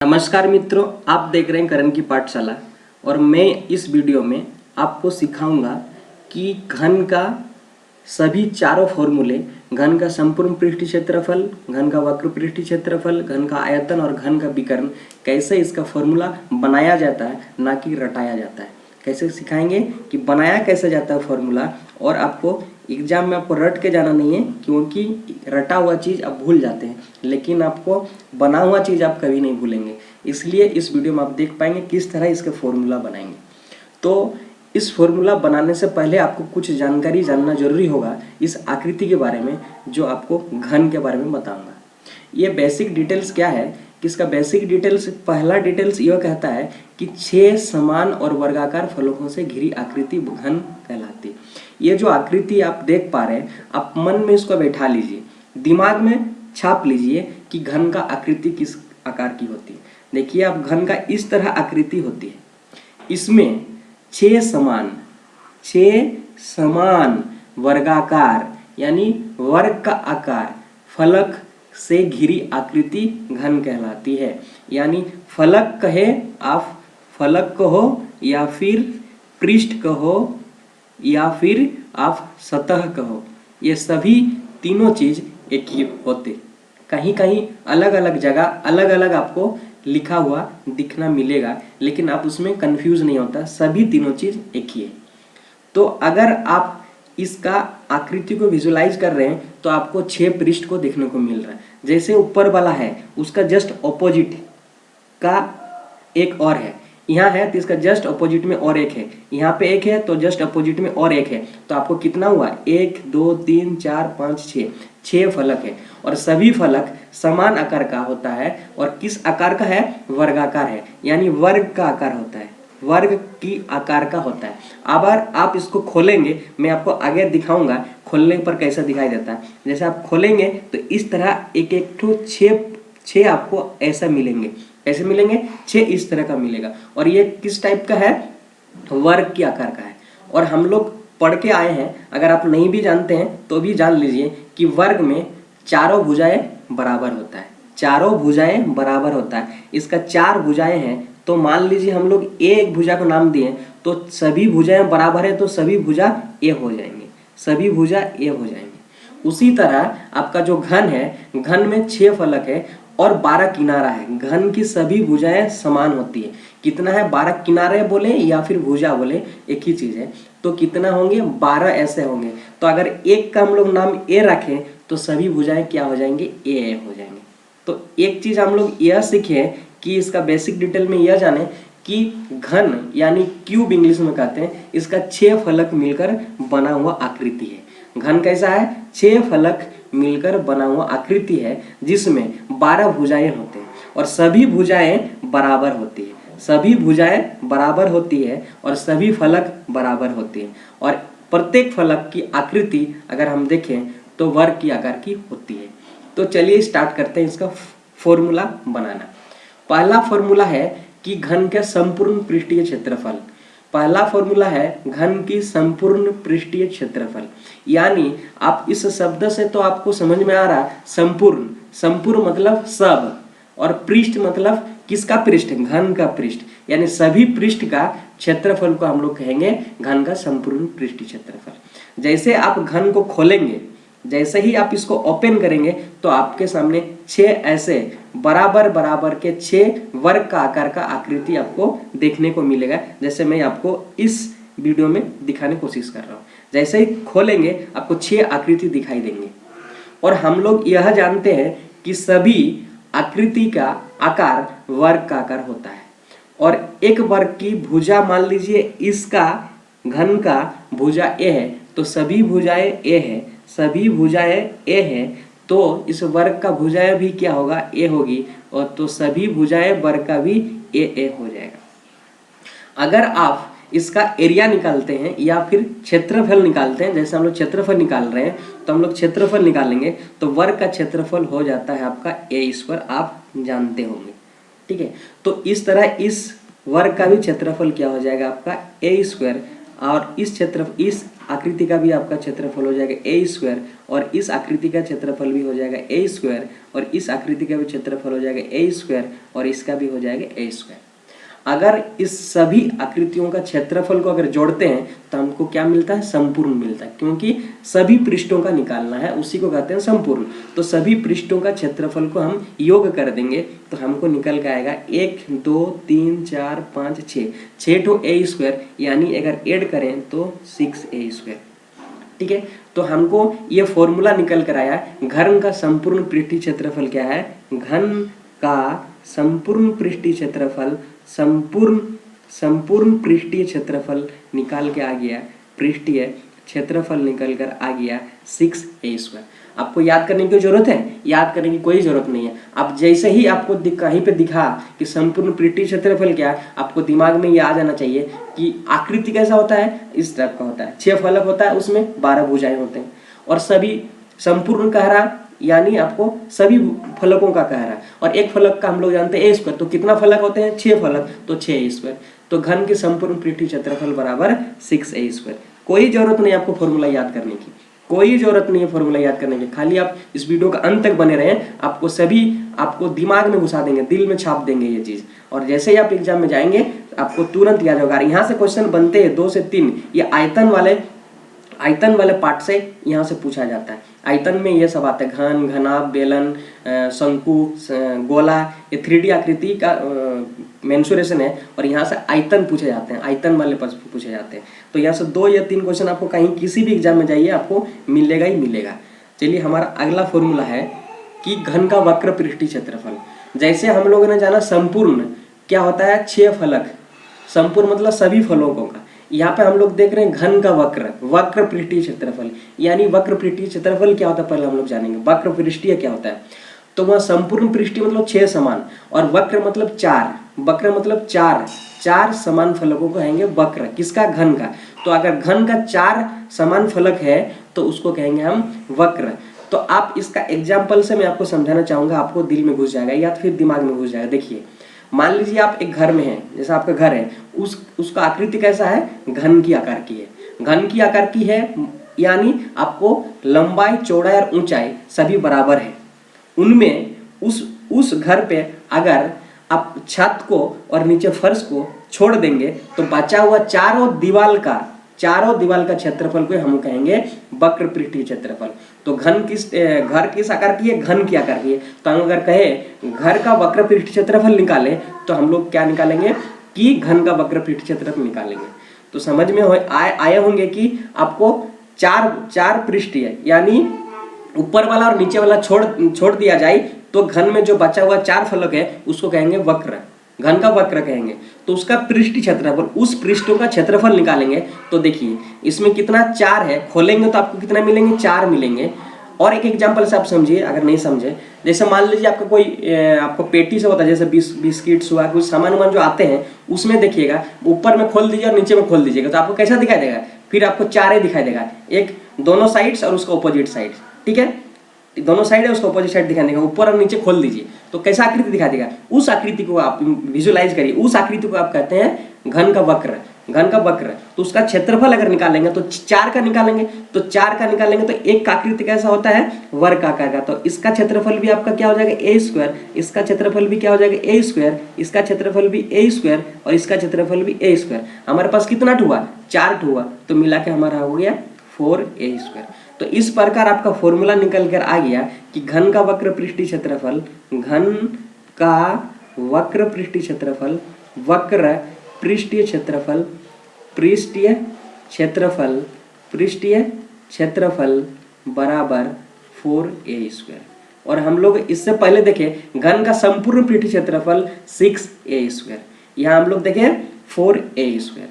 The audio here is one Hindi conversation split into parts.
नमस्कार मित्रों, आप देख रहे हैं करण की पाठशाला और मैं इस वीडियो में आपको सिखाऊंगा कि घन का सभी चारों फॉर्मूले, घन का संपूर्ण पृष्ठीय क्षेत्रफल, घन का वक्र पृष्ठीय क्षेत्रफल, घन का आयतन और घन का विकर्ण, कैसे इसका फॉर्मूला बनाया जाता है, ना कि रटाया जाता है। कैसे सिखाएंगे कि बनाया कैसे जाता है फॉर्मूला। और आपको एग्जाम में आपको रट के जाना नहीं है, क्योंकि रटा हुआ चीज़ आप भूल जाते हैं, लेकिन आपको बना हुआ चीज़ आप कभी नहीं भूलेंगे। इसलिए इस वीडियो में आप देख पाएंगे किस तरह इसके फॉर्मूला बनाएंगे। तो इस फॉर्मूला बनाने से पहले आपको कुछ जानकारी जानना जरूरी होगा इस आकृति के बारे में, जो आपको घन के बारे में बताऊंगा। ये बेसिक डिटेल्स क्या है कि इसका बेसिक डिटेल्स, पहला डिटेल्स यह कहता है कि 6 समान और वर्गाकार फलकों से घिरी आकृति घन कहलाती है। ये जो आकृति आप देख पा रहे हैं, आप मन में इसको बैठा लीजिए, दिमाग में छाप लीजिए कि घन का आकृति किस आकार की होती है। देखिए, आप घन का इस तरह आकृति होती है। इसमें 6 समान वर्गाकार यानी वर्ग का आकार फलक से घिरी आकृति घन कहलाती है। यानी फलक कहे आप, फलक कहो या फिर पृष्ठ कहो या फिर आप सतह कहो, ये सभी तीनों चीज एक ही होते। कहीं कहीं अलग अलग जगह अलग अलग आपको लिखा हुआ दिखना मिलेगा, लेकिन आप उसमें कंफ्यूज नहीं होता, सभी तीनों चीज एक ही है। तो अगर आप इसका आकृति को विजुलाइज कर रहे हैं तो आपको 6 पृष्ठ को देखने को मिल रहा है। जैसे ऊपर वाला है, उसका जस्ट ऑपोजिट का एक और है, यहाँ है तो इसका जस्ट अपोजिट में और एक है, यहाँ पे एक है तो जस्ट अपोजिट में और एक है। तो आपको कितना हुआ? 1 2 3 4 5 6 फलक है, और सभी फलक समान आकार का होता है। और किस आकार का है? वर्गाकार है, यानी वर्ग का आकार होता है, वर्ग की आकार का होता है। अब आप इसको खोलेंगे, मैं आपको आगे दिखाऊंगा खोलने पर कैसा दिखाई देता है। जैसे आप खोलेंगे तो इस तरह एक एक ठो 6 आपको ऐसा मिलेंगे। ऐसे मिलेंगे 6 इस तरह का मिलेगा। और ये किस टाइप का है? वर्ग के आकार का है। और हम लोग पढ़ के आए हैं, अगर आप नहीं भी जानते हैं तो भी जान लीजिए कि वर्ग में चारों भुजाएं बराबर होता है, चारों भुजाएं बराबर होता है। इसका 4 भुजाएं हैं, तो मान लीजिए हम लोग एक भुजा को नाम दिए तो सभी भुजाएं बराबर है, तो सभी भुजा ए हो जाएंगे, सभी भुजा ए हो जाएंगे। उसी तरह आपका जो घन है, घन में 6 फलक है और 12 किनारा है। घन की सभी भुजाएं समान होती है। कितना है? 12 किनारे बोले या फिर भुजा बोले, एक ही चीज है। तो कितना होंगे? 12 ऐसे होंगे। तो अगर एक का हम लोग नाम ए रखें तो सभी भुजाएं क्या हो जाएंगे? ए हो जाएंगे। तो एक चीज हम लोग यह सीखे कि इसका बेसिक डिटेल में यह जाने कि घन यानी क्यूब इंग्लिश में कहते हैं, इसका 6 फलक मिलकर बना हुआ आकृति है। घन कैसा है? 6 फलक मिलकर बना हुआ आकृति है, जिसमें 12 भुजाएं होते हैं और सभी भुजाएं बराबर होती है, सभी भुजाएं बराबर होती है और सभी फलक बराबर होती है। और प्रत्येक फलक की आकृति अगर हम देखें तो वर्ग की आकार की होती है। तो चलिए स्टार्ट करते हैं इसका फॉर्मूला बनाना। पहला फॉर्मूला है कि घन के संपूर्ण पृष्ठीय क्षेत्रफल। पहला फॉर्मूला है घन की संपूर्ण पृष्ठीय क्षेत्रफल। यानी आप इस शब्द से तो आपको समझ में आ रहा, संपूर्ण, संपूर्ण मतलब सब, और पृष्ठ मतलब किसका पृष्ठ? घन का पृष्ठ, यानी सभी पृष्ठ का क्षेत्रफल को हम लोग कहेंगे घन का संपूर्ण पृष्ठीय क्षेत्रफल। जैसे आप घन को खोलेंगे, जैसे ही आप इसको ओपन करेंगे तो आपके सामने 6 ऐसे बराबर बराबर के 6 वर्ग का आकार का आकृति आपको देखने को मिलेगा, जैसे मैं आपको इस वीडियो में दिखाने की कोशिश कर रहा हूँ। जैसे ही खोलेंगे आपको 6 आकृति दिखाई देंगे। और हम लोग यह जानते हैं कि सभी आकृति का आकार वर्ग का आकार होता है। और एक वर्ग की भुजा, मान लीजिए इसका घन का भुजा ए है तो सभी भुजाएं ए है, सभी भुजाएं ए है, तो इस वर्ग का भुजाएं भी क्या होगा? ए होगी, और तो सभी भुजाएं वर्ग का भी ए हो जाएगा। अगर आप इसका एरिया निकालते हैं या फिर क्षेत्रफल निकालते हैं, जैसे हम लोग क्षेत्रफल निकाल रहे हैं तो हम लोग क्षेत्रफल निकालेंगे तो वर्ग का क्षेत्रफल हो जाता है आपका ए स्क्वायर, आप जानते होंगे, ठीक है। तो इस तरह इस वर्ग का भी क्षेत्रफल क्या हो जाएगा? आपका ए स्क्वायर और इस आकृति का भी आपका क्षेत्रफल हो जाएगा ए स्क्वायर, और इस आकृति का क्षेत्रफल भी हो जाएगा ए स्क्वायर, और इस आकृति का भी क्षेत्रफल हो जाएगा ए स्क्वायर, और इसका भी हो जाएगा ए स्क्वायर। अगर इस सभी आकृतियों का क्षेत्रफल को अगर जोड़ते हैं तो हमको क्या मिलता है? संपूर्ण मिलता है, क्योंकि सभी पृष्ठों का निकालना है, उसी को कहते हैं संपूर्ण। तो सभी पृष्ठों का क्षेत्रफल को हम योग कर देंगे तो हमको निकल के आएगा 1 2 3 4 5 6 ठो ए स्क्वायर, यानी अगर ऐड करें तो 6a स्क्वायर। ठीक है, तो हमको ये फॉर्मूला निकल कर आया, घन का संपूर्ण पृष्ठीय क्षेत्रफल क्या है? घन का संपूर्ण पृष्ठीय क्षेत्रफल, संपूर्ण पृष्ठीय क्षेत्रफल निकाल के आ गया, पृष्ठीय क्षेत्रफल निकल कर आ गया 6a स्क्वायर। आपको याद करने की जरूरत है? याद करने की कोई जरूरत नहीं है। अब जैसे ही आपको कहीं पे दिखा कि संपूर्ण पृष्ठीय क्षेत्रफल क्या है, आपको दिमाग में ये आ जाना चाहिए कि आकृति कैसा होता है, इस टाइप का होता है, 6 फलक होता है, उसमें 12 भुजाएं होते हैं, और सभी संपूर्ण कह रहा यानी आपको सभी फलकों का कह रहा है, और एक फलक का हम लोग जानते हैं ए स्क्वायर, तो कितना फलक होते हैं? 6 फलक, तो 6a स्क्वायर। तो घन के संपूर्ण पृष्ठीय क्षेत्रफल बराबर 6a स्क्वायर। कोई जरूरत नहीं आपको फॉर्मूला याद करने की, कोई जरूरत नहीं है फॉर्मूला याद करने की, खाली आप इस वीडियो का अंत तक बने रहें, आपको सभी आपको दिमाग में घुसा देंगे, दिल में छाप देंगे ये चीज, और जैसे ही आप एग्जाम में जाएंगे आपको तुरंत याद होगा। यहाँ से क्वेश्चन बनते हैं 2 से 3, ये आयतन वाले पार्ट से यहाँ से पूछा जाता है। आयतन में ये सब आता है, घन, घनाभ, बेलन, शंकु, गोला, ये 3D आकृति का मेंसुरेशन है, और यहाँ से आयतन पूछे जाते हैं, आयतन वाले प्रश्न पूछे जाते हैं। तो यहाँ से 2 या 3 क्वेश्चन आपको कहीं किसी भी एग्जाम में जाइए आपको मिलेगा ही मिलेगा। चलिए, हमारा अगला फॉर्मूला है कि घन का वक्र पृष्ठीय क्षेत्रफल। जैसे हम लोगों ने जाना संपूर्ण क्या होता है? 6 फलक, संपूर्ण मतलब सभी फलकों का। यहाँ पे हम लोग देख रहे हैं घन का वक्र पृष्ठीय क्षेत्रफल, यानी वक्र पृष्ठीय क्षेत्रफल क्या होता है पहले हम लोग जानेंगे। वक्र पृष्ठीय क्या होता है? तो वह संपूर्ण पृष्ठीय मतलब 6 समान, और वक्र मतलब 4, वक्र मतलब 4 समान फलकों को कहेंगे वक्र। किसका? घन का। तो अगर घन का 4 समान फलक है तो उसको कहेंगे हम वक्र। तो आप इसका एग्जाम्पल से मैं आपको समझाना चाहूंगा, आपको दिल में घुस जाएगा या फिर दिमाग में घुस जाएगा। देखिए, मान लीजिए आप एक घर में हैं, जैसा आपका घर है, उसका आकृति कैसा है? घन की आकार की है, घन की आकार की है, यानी आपको लंबाई, चौड़ाई और ऊंचाई सभी बराबर है। उनमें उस घर पे अगर आप छत को और नीचे फर्श को छोड़ देंगे तो बचा हुआ चारों दीवार का क्षेत्रफल को हम कहेंगे वक्र पृष्ठीय क्षेत्रफल। तो घर किस आकार की है? घन की आकार की है। तो हम अगर कहे घर का वक्र पृष्ठीय क्षेत्रफल निकालें तो हम लोग क्या निकालेंगे कि घन का वक्र पृष्ठीय क्षेत्रफल निकालेंगे। तो समझ में आए होंगे कि आपको चार पृष्ठीय यानी ऊपर वाला और नीचे वाला छोड़ दिया जाए तो घन में जो बचा हुआ 4 फलक है उसको कहेंगे वक्र, घन का वक्र कहेंगे। तो उसका पृष्ठीय क्षेत्रफल, उस पृष्ठों का क्षेत्रफल निकालेंगे। तो देखिए इसमें कितना 4 है, खोलेंगे तो आपको कितना मिलेंगे? 4 मिलेंगे। और एक एग्जांपल से आप समझिए, अगर नहीं समझे, जैसे मान लीजिए आपका कोई आपको पेटी से होता है, जैसे बिस्किट्स हुआ, कुछ सामान जो आते हैं उसमें देखिएगा ऊपर में खोल दीजिए और नीचे में खोल दीजिएगा तो आपको कैसा दिखाई देगा? फिर आपको 4 दिखाई देगा, एक दोनों साइड्स और उसका ऑपोजिट साइड। ठीक है, दोनों साइड है उसका ऑपोजिट साइड दिखाई देगा, ऊपर और नीचे खोल दीजिए तो कैसा आकृति दिखाई देगा? उस आकृति को आप विजुलाइज करिए, उस आकृति को आप कहते हैं घन का वक्र, घन का वक्र। तो उसका क्षेत्रफल अगर निकालेंगे तो 4 का निकालेंगे, तो 4 का निकालेंगे तो एक आकृति कैसा होता है? वर्ग आकार का। तो इसका क्षेत्रफल भी आपका क्या हो जाएगा? ए स्क्वायर। इसका क्षेत्रफल भी क्या हो जाएगा? ए स्क्वायर। इसका क्षेत्रफल भी ए स्क्वायर और इसका क्षेत्रफल भी ए स्क्वायर। हमारे पास कितना हुआ? 4 हुआ, तो मिला के हमारा हो गया 4a स्क्वायर। तो इस प्रकार आपका फॉर्मूला निकल कर आ गया कि घन का वक्र पृष्ठीय क्षेत्रफल, घन का वक्र पृष्ठीय क्षेत्रफल, वक्र पृष्ठीय क्षेत्रफल, पृष्ठीय क्षेत्रफल, पृष्ठीय क्षेत्रफल बराबर 4a स्क्वायर। और हम लोग इससे पहले देखें घन का संपूर्ण पृष्ठीय क्षेत्रफल 6a स्क्वायर, यहाँ हम लोग देखें 4a स्क्वायर।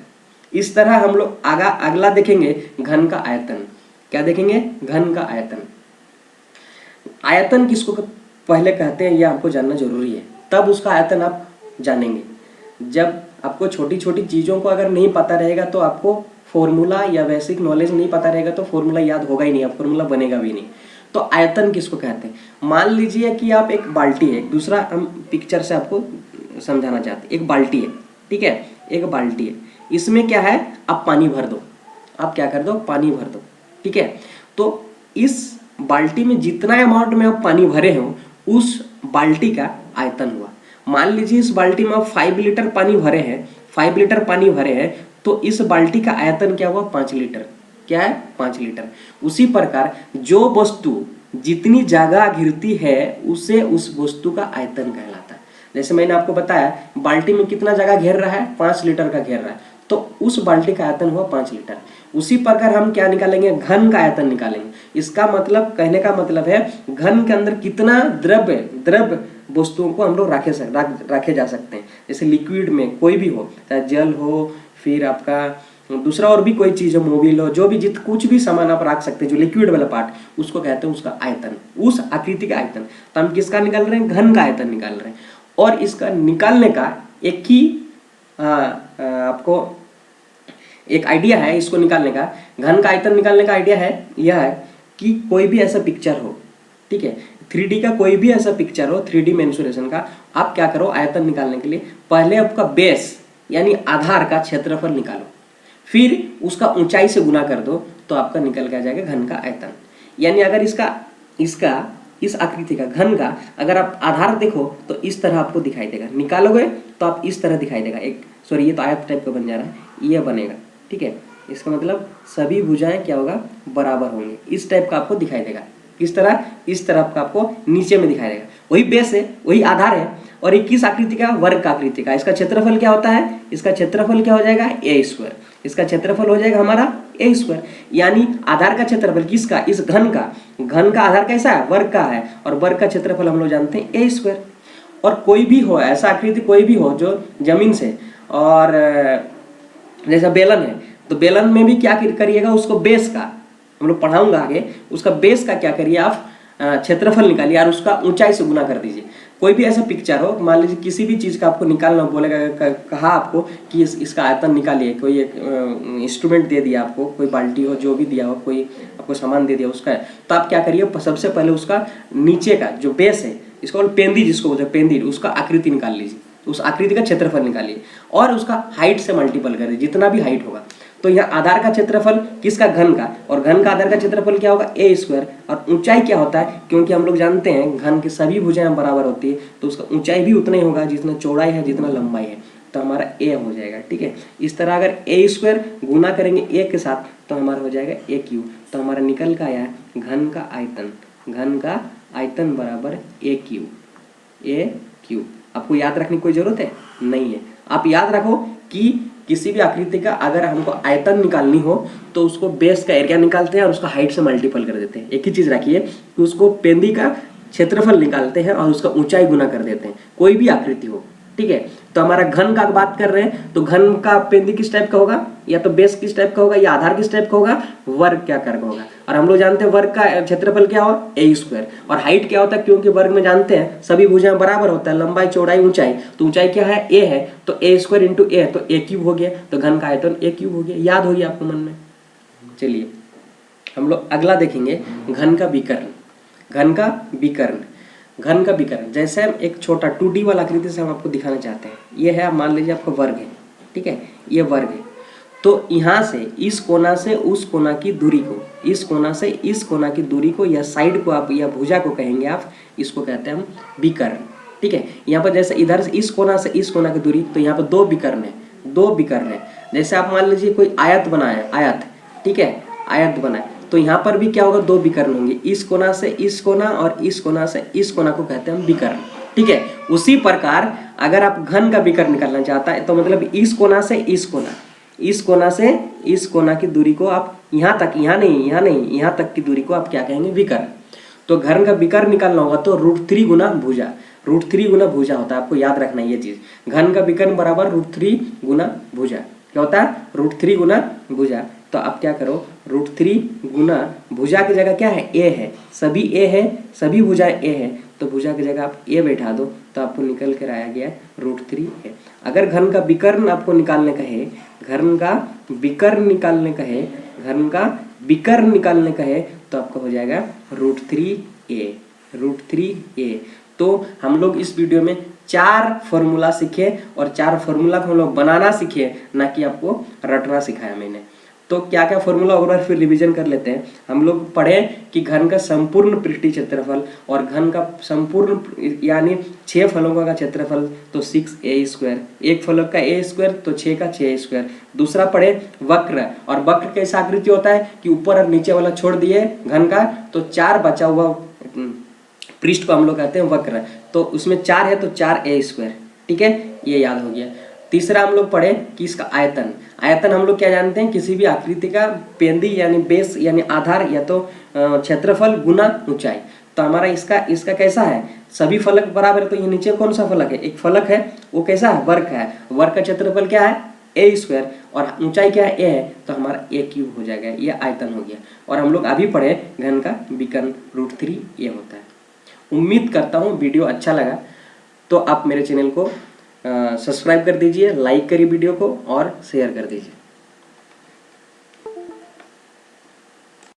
इस तरह हम लोग अगला देखेंगे घन का आयतन। क्या देखेंगे? घन का आयतन। आयतन किसको पहले कहते हैं यह आपको जानना जरूरी है, तब उसका आयतन आप जानेंगे। जब आपको छोटी छोटी चीज़ों को अगर नहीं पता रहेगा तो आपको फॉर्मूला या बेसिक नॉलेज नहीं पता रहेगा तो फॉर्मूला याद होगा ही नहीं, अब फॉर्मूला बनेगा भी नहीं। तो आयतन किसको कहते हैं? मान लीजिए कि आप एक बाल्टी है, दूसरा हम पिक्चर से आपको समझाना चाहते हैं। एक बाल्टी है, ठीक है, एक बाल्टी है, इसमें क्या है, आप पानी भर दो, आप क्या कर दो, पानी भर दो, ठीक है। तो इस बाल्टी में जितना अमाउंट में आप पानी भरे हो उस बाल्टी का आयतन हुआ। मान लीजिए इस बाल्टी में आप 5 लीटर पानी भरे हैं, 5 लीटर पानी भरे हैं, तो इस बाल्टी का आयतन क्या हुआ, 5 लीटर। क्या है, 5 लीटर। उसी प्रकार जो वस्तु जितनी जगह घिरती है उसे उस वस्तु का आयतन कहलाता है। जैसे मैंने आपको बताया बाल्टी में कितना जगह घेर रहा है, 5 लीटर का घेर रहा है, तो उस बाल्टी का आयतन हुआ 5 लीटर। उसी प्रकार हम क्या निकालेंगे, घन का आयतन निकालेंगे। इसका मतलब, कहने का मतलब है घन के अंदर कितना द्रव्य वस्तुओं को हम लोग रखे जा सकते हैं। जैसे लिक्विड में कोई भी हो, चाहे जल हो, फिर आपका दूसरा और भी कोई चीज हो, मोबिल हो, जो भी कुछ भी सामान आप रख सकते हैं जो लिक्विड वाला पार्ट, उसको कहते हैं उसका आयतन, उस आकृति का आयतन। तो हम किसका निकाल रहे हैं, घन का आयतन निकाल रहे हैं। और इसका निकालने का एक ही आपको एक आइडिया है, इसको निकालने का, घन का आयतन निकालने का आइडिया है यह है कि कोई भी ऐसा पिक्चर हो, ठीक है, 3D का कोई भी ऐसा पिक्चर हो, 3D मेंसुरेशन का, आप क्या करो आयतन निकालने के लिए, पहले आपका बेस यानी आधार का क्षेत्रफल निकालो, फिर उसका ऊंचाई से गुना कर दो, तो आपका निकल के आ जाएगा घन का आयतन। यानी अगर इसका इस आकृति का घन का अगर आप आधार देखो तो इस तरह आपको दिखाई देगा, निकालोगे तो आप इस तरह दिखाई देगा, एक सॉरी ये तो आयत टाइप का बन जा रहा है, ये बनेगा, ठीक है। इसका मतलब सभी भुजाएं क्या होगा, बराबर होंगे, इस टाइप का आपको दिखाई देगा। किस तरह, इस तरफ का आपको नीचे में दिखाई देगा। वही बेस है, वही आधार है, और 21 आकृति का, वर्ग का आकृति का, इसका क्षेत्रफल क्या होता है, इसका क्षेत्रफल क्या हो जाएगा, a स्क्वायर। इसका क्षेत्रफल हो जाएगा हमारा a स्क्वायर। यानी आधार का क्षेत्रफल किसका, इस घन का आधार कैसा है, वर्ग का है, और वर्ग का क्षेत्रफल हम लोग जानते हैं a स्क्वायर। और कोई भी हो ऐसा आकृति, कोई भी हो जो जमीन से, और जैसा बेलन है, तो बेलन में भी क्या करिएगा, उसको बेस का, हम लोग पढ़ाऊंगा आगे, उसका बेस का क्या करिए आप, क्षेत्रफल निकालिए और उसका ऊंचाई से गुना कर दीजिए। कोई भी ऐसा पिक्चर हो, मान लीजिए किसी भी चीज़ का आपको निकालना बोलेगा, कहा आपको कि इसका आयतन निकालिए, कोई एक इंस्ट्रूमेंट दे दिया आपको, कोई बाल्टी हो, जो भी दिया हो, कोई आपको सामान दे दिया उसका, तो आप क्या करिए, सबसे पहले उसका नीचे का जो बेस है, इसको पेंदी जिसको बोलते हैं, पेंदी, उसका आकृति निकाल लीजिए, उस आकृति का क्षेत्रफल निकालिए और उसका हाइट से मल्टीपल कर दीजिए, जितना भी हाइट होगा। तो यहाँ आधार का क्षेत्रफल किसका, घन का, और घन का आधार का क्षेत्रफल क्या होगा, a स्क्वायर। और ऊंचाई क्या होता है, क्योंकि हम लोग जानते हैं घन की सभी भुजाएं बराबर होती है, तो उसका ऊंचाई भी उतना ही होगा जितना चौड़ाई है, जितना लंबाई है, तो हमारा a हो जाएगा, ठीक है। इस तरह अगर a स्क्वायर गुना करेंगे a के साथ तो हमारा हो जाएगा a क्यूब। तो हमारा निकल का आया घन का आयतन बराबर a क्यूब। आपको याद रखने की कोई जरूरत है नहीं है। आप याद रखो कि किसी भी आकृति का अगर हमको आयतन निकालनी हो तो उसको बेस का एरिया निकालते हैं और उसका हाइट से मल्टीपल कर देते हैं। एक ही चीज रखिए कि उसको पेंदी का क्षेत्रफल निकालते हैं और उसका ऊंचाई गुना कर देते हैं, कोई भी आकृति हो, ठीक है। तो हमारा घन का बात कर रहे हैं, तो घन का पेंदी किस टाइप का होगा, या तो बेस किस टाइप का होगा, या आधार किस टाइप का होगा, वर्ग क्या कर होगा। और हम लोग जानते हैं वर्ग का क्षेत्रफल क्या हो, a स्क्वायर। और हाइट क्या होता है, क्योंकि वर्ग में जानते हैं सभी भुजाएं बराबर होता है, लंबाई चौड़ाई ऊंचाई, तो ऊंचाई क्या है, a है, तो a स्क्वायर इंटू a, तो a क्यूब हो गया, तो घन का आयतन a क्यूब हो गया। याद होगी आपको मन में। चलिए हम लोग अगला देखेंगे, घन का विकर्ण। जैसे हम एक छोटा 2D वाला आकृति से हम आपको दिखाना चाहते हैं। ये है, आप मान लीजिए आपका वर्ग है, ठीक है, ये वर्ग है। तो यहाँ से इस कोना से उस कोना की दूरी को, इस कोना से इस कोना की दूरी को, या साइड को आप, या भुजा को कहेंगे आप, इसको कहते हैं हम विकर्ण, ठीक है। यहाँ पर जैसे इधर से इस कोना की दूरी, तो यहाँ पर दो विकर्ण है। जैसे आप मान लीजिए कोई आयत बनाए, ठीक है, आयत बनाए, तो यहाँ पर भी क्या होगा, दो विकर्ण होंगे, इस कोना से इस कोना और इस कोना से इस कोना को कहते हैं हम विकर्ण, ठीक है। उसी प्रकार अगर आप घन का विकर्ण निकालना चाहता है, तो मतलब इस कोना से इस कोना की दूरी को आप यहाँ तक की दूरी को आप क्या कहेंगे, विकर्ण। तो घन का विकर्ण निकालना होगा तो √3 गुना भुजा होता है। आपको याद रखना है ये चीज, घन का विकर्ण बराबर √3 गुना भुजा। क्या होता है, √3 गुना भुजा। तो आप क्या करो, √3 गुना भुजा की जगह क्या है, a है, सभी a है, सभी भुजाएं a है, तो भुजा की जगह आप a बैठा दो, तो आपको निकल कर आया गया √3 है। अगर घन का विकर्ण आपको निकालने का है, घन का विकर्ण निकालने का है, तो आपका हो जाएगा √3a। तो हम लोग इस वीडियो में 4 फॉर्मूला सीखे और 4 फॉर्मूला को हम लोग बनाना सीखे, ना कि आपको रटना सिखाया मैंने। तो क्या क्या फॉर्मूला और फिर रिवीजन कर लेते हैं। हम लोग पढ़े कि घन का संपूर्ण पृष्ठीय क्षेत्रफल और घन का संपूर्ण यानी 6 फलकों का क्षेत्रफल तो 6a², एक फलक का a² तो 6 का 6a²। दूसरा पढ़े वक्र, और वक्र कैसा आकृति होता है कि ऊपर और नीचे वाला छोड़ दिए घन का तो 4 बचा हुआ पृष्ठ को हम लोग कहते हैं वक्र। तो उसमें 4 है तो 4a², ठीक है, ये याद हो गया। तीसरा हम लोग पढ़े कि इसका आयतन, आयतन हम लोग क्या जानते हैं, किसी भी आकृति का पेंदी यानी बेस यानी आधार या तो क्षेत्रफल गुना ऊंचाई। तो हमारा इसका कैसा है, सभी फलक बराबर है, तो ये नीचे कौन सा फलक है, एक फलक है, वो कैसा है, वर्ग है, वर्ग का क्षेत्रफल क्या है a² और ऊंचाई क्या है a है, तो हमारा a³ हो जाएगा, ये आयतन हो गया। और हम लोग अभी पढ़े घन का विकर्ण √3 ये होता है। उम्मीद करता हूँ वीडियो अच्छा लगा, तो आप मेरे चैनल को सब्सक्राइब कर दीजिए, लाइक करिए वीडियो को और शेयर कर दीजिए।